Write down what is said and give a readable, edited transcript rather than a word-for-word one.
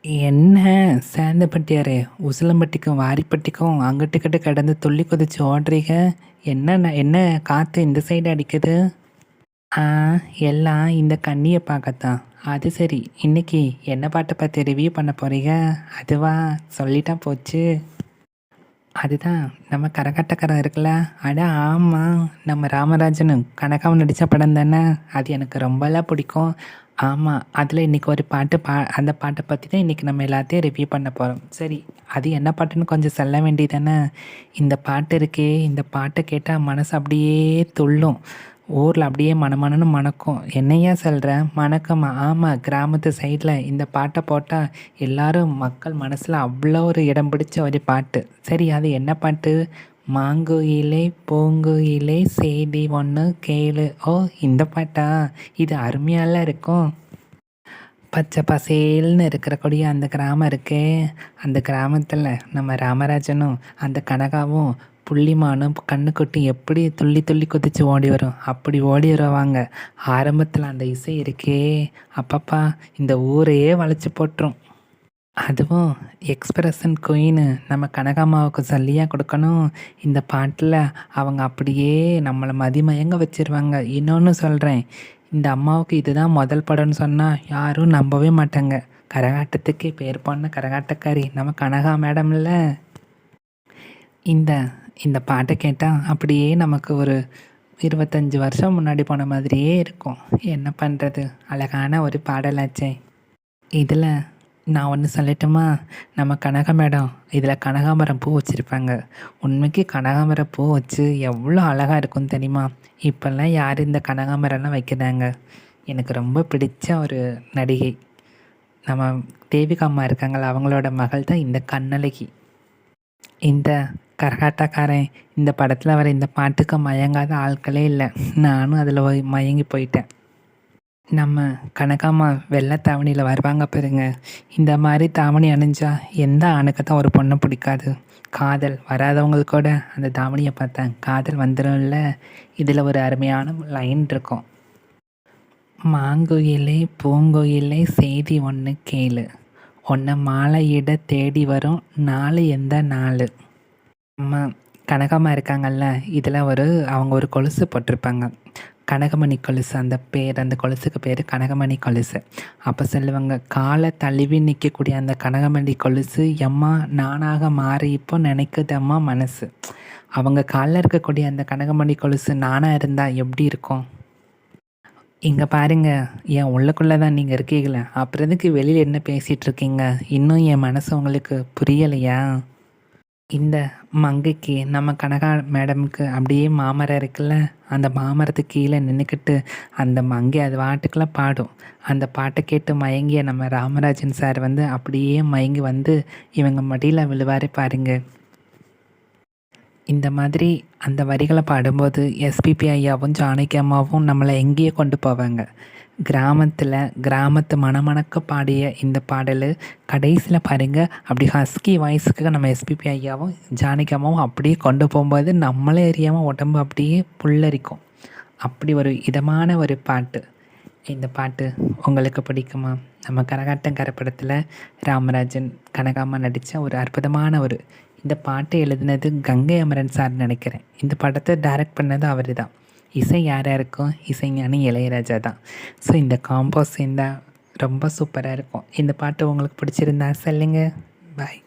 என்ன சேந்தப்பட்டியாரே, உசிலம்பட்டிக்கும் வாரிப்பட்டிக்கும் அங்கிட்டுக்கிட்டு கடந்து துள்ளி குதிச்சு ஓடுறீங்க. என்ன காற்று இந்த சைடு அடிக்குது? ஆ, எல்லாம் இந்த கண்ணியை பார்க்கத்தான். அது சரி, இன்னைக்கு என்ன பாட்டை பற்றி ரிவ்யூ பண்ண போறீங்க? அதுவா, சொல்லிட்டா போச்சு. அதுதான் நம்ம கரகாட்டக்காரன் இருக்குல்ல. அட ஆமாம், நம்ம ராமராஜனும் கனகாவும் நடித்த படம் தானே. அது எனக்கு ரொம்பலாம் பிடிக்கும். ஆமாம், அதில் இன்றைக்கி ஒரு பாட்டு அந்த பாட்டை பற்றி தான் இன்றைக்கி நம்ம எல்லாத்தையும் ரிவ்யூ பண்ண போகிறோம். சரி, அது என்ன பாட்டுன்னு கொஞ்சம் சொல்ல வேண்டியதானே. இந்த பாட்டு இருக்கே, இந்த பாட்டை கேட்டால் மனசு அப்படியே துள்ளும். ஊரில் அப்படியே மணமணன்னு மணக்கும். என்னையா சொல்கிற? மணக்கமா? ஆமாம், கிராமத்து சைடில் இந்த பாட்டை போட்டால் எல்லாரும் மக்கள் மனசில் அவ்வளோ ஒரு இடம் பிடிச்ச ஒரு பாட்டு. சரி, அது என்ன பாட்டு? மாங்குயிலே பூங்குயிலே செய்தி ஒன்று கேளு. ஓ, இந்த பாட்டா? இது அருமையால இருக்கும். பச்சை பசேல்னு இருக்கிறக்கூடிய அந்த கிராமம் இருக்கே, அந்த கிராமத்தில் நம்ம ராமராஜனும் அந்த கனகாவும் புள்ளிமானும் கண்ணுக்குட்டி எப்படி துள்ளி துள்ளி குதித்து ஓடி வரும், அப்படி ஓடி வருவாங்க. ஆரம்பத்தில் அந்த இசை இருக்கே, அப்பப்பா, இந்த ஊரையே வளைச்சி போட்டுரும். அதுவும் எக்ஸ்பிரஷன் குயின்னு நம்ம கனகாம்மாவுக்கு சொல்லியாக கொடுக்கணும். இந்த பாட்டில் அவங்க அப்படியே நம்மளை மதிமயங்க வச்சிருவாங்க. இன்னொன்று சொல்கிறேன், இந்த அம்மாவுக்கு இதுதான் முதல் படம்னு சொன்னால் யாரும் நம்பவே மாட்டாங்க. கரகாட்டத்துக்கே பேர் போன கரகாட்டக்காரி நம்ம கனகா மேடம் இல்லை. இந்த இந்த பாட்டை கேட்டால் அப்படியே நமக்கு ஒரு 25 வருஷம் முன்னாடி போன மாதிரியே இருக்கும். என்ன பண்ணுறது, அழகான ஒரு பாடலாச்சே. இதில் நான் ஒன்று சொல்லட்டுமா? நம்ம கனகா மேடம் இதில் கனகாமரம் பூ வச்சுருப்பாங்க. உண்மைக்கு கனகாமரம் பூ வச்சு எவ்வளோ அழகாக இருக்கும்னு தெரியுமா? இப்போல்லாம் யார் இந்த கனகாமரம்லாம் வைக்கிறாங்க? எனக்கு ரொம்ப பிடிச்ச ஒரு நடிகை நம்ம தேவிகா அம்மா இருக்காங்களா, அவங்களோட மகள் தான் இந்த கண்ணழகி. இந்த கரகாட்டக்காரன் இந்த படத்தில் வர இந்த பாட்டுக்கு மயங்காத ஆட்களே இல்லை. நானும் அதில் மயங்கி போயிட்டேன். நம்ம கனகாம்மா வெள்ளை தாவணியில் வருவாங்க பாருங்க. இந்த மாதிரி தாவணி அணிஞ்சா எந்த ஆணுக்கு தான் ஒரு பொண்ணை பிடிக்காது? காதல் வராதவங்களுக்கு கூட அந்த தாவணியை பார்த்தேன் காதல் வந்துடும்ல. இதில் ஒரு அருமையான லைன் இருக்கும். மாங்குயிலே பூங்குயிலே செய்தி ஒன்று கேளு, உன்னை மாலையிட தேடி வரும் நாள் எந்த நாள். அம்மா கனகாம்மா இருக்காங்கல்ல, இதில் அவங்க ஒரு கொலுசு போட்டிருப்பாங்க, கனகமணி கொலுசு. அந்த கொலுசுக்கு பேர் கனகமணி கொலுசு. அப்போ சொல்லுவாங்க, காலை தழுவி நிற்கக்கூடிய அந்த கனகமணி கொலுசு எம்மா நானாக மாறி இப்போ நினைக்குதம்மா மனசு. அவங்க காலில் இருக்கக்கூடிய அந்த கனகமணி கொலுசு நானாக இருந்தால் எப்படி இருக்கும்? இங்கே பாருங்க, என் உள்ளுக்குள்ளே தான் நீங்கள் இருக்கீங்களே, அப்புறம் எதுக்கு வெளியில் என்ன பேசிகிட்டு இருக்கீங்க? இன்னும் என் மனசு உங்களுக்கு புரியலையா? இந்த மங்கைக்கு நம்ம கனகா மேடமுக்கு அப்படியே மாமரம் இருக்குல்ல, அந்த மாமரத்துக்கு கீழே நின்றுக்கிட்டு அந்த மங்கை அது பாட்டுக்கெல்லாம் பாடும். அந்த பாட்டை கேட்டு மயங்கிய நம்ம ராமராஜன் சார் அப்படியே மயங்கி இவங்க மடியில் விழுவாரே பாருங்க. இந்த மாதிரி அந்த வரிகளை பாடும்போது எஸ்பிபி ஐயாவும் ஜானகி அம்மாவும் நம்மளை எங்கேயே கொண்டு போவாங்க. கிராமத்து மணமணக்க பாடிய இந்த பாடல் கடைசியில் பாருங்கள், அப்படி ஹஸ்கி வாய்ஸுக்கு நம்ம எஸ்பிபி ஐயாவும் ஜானகி அம்மாவும் அப்படியே கொண்டு போகும்போது நம்மளே அறியாமல் உடம்பு அப்படியே புல்லரிக்கும். அப்படி ஒரு இதமான ஒரு பாட்டு. இந்த பாட்டு உங்களுக்கு பிடிக்குமா? நம்ம கரகாட்டங்கரை படத்தில் ராமராஜன் கனகாம்மா நடித்த ஒரு அற்புதமான இந்த பாட்டை எழுதினது கங்கை அமரன் சார் நினைக்கிறேன். இந்த படத்தை டைரக்ட் பண்ணது அவர் தான். இசை யாராக இருக்கும்? இசைஞானி இளையராஜா தான். ஸோ இந்த காம்போஸ் சேர்ந்தால் ரொம்ப சூப்பராக இருக்கும். இந்த பாட்டு உங்களுக்கு பிடிச்சிருந்தா சொல்லுங்கள். பாய்.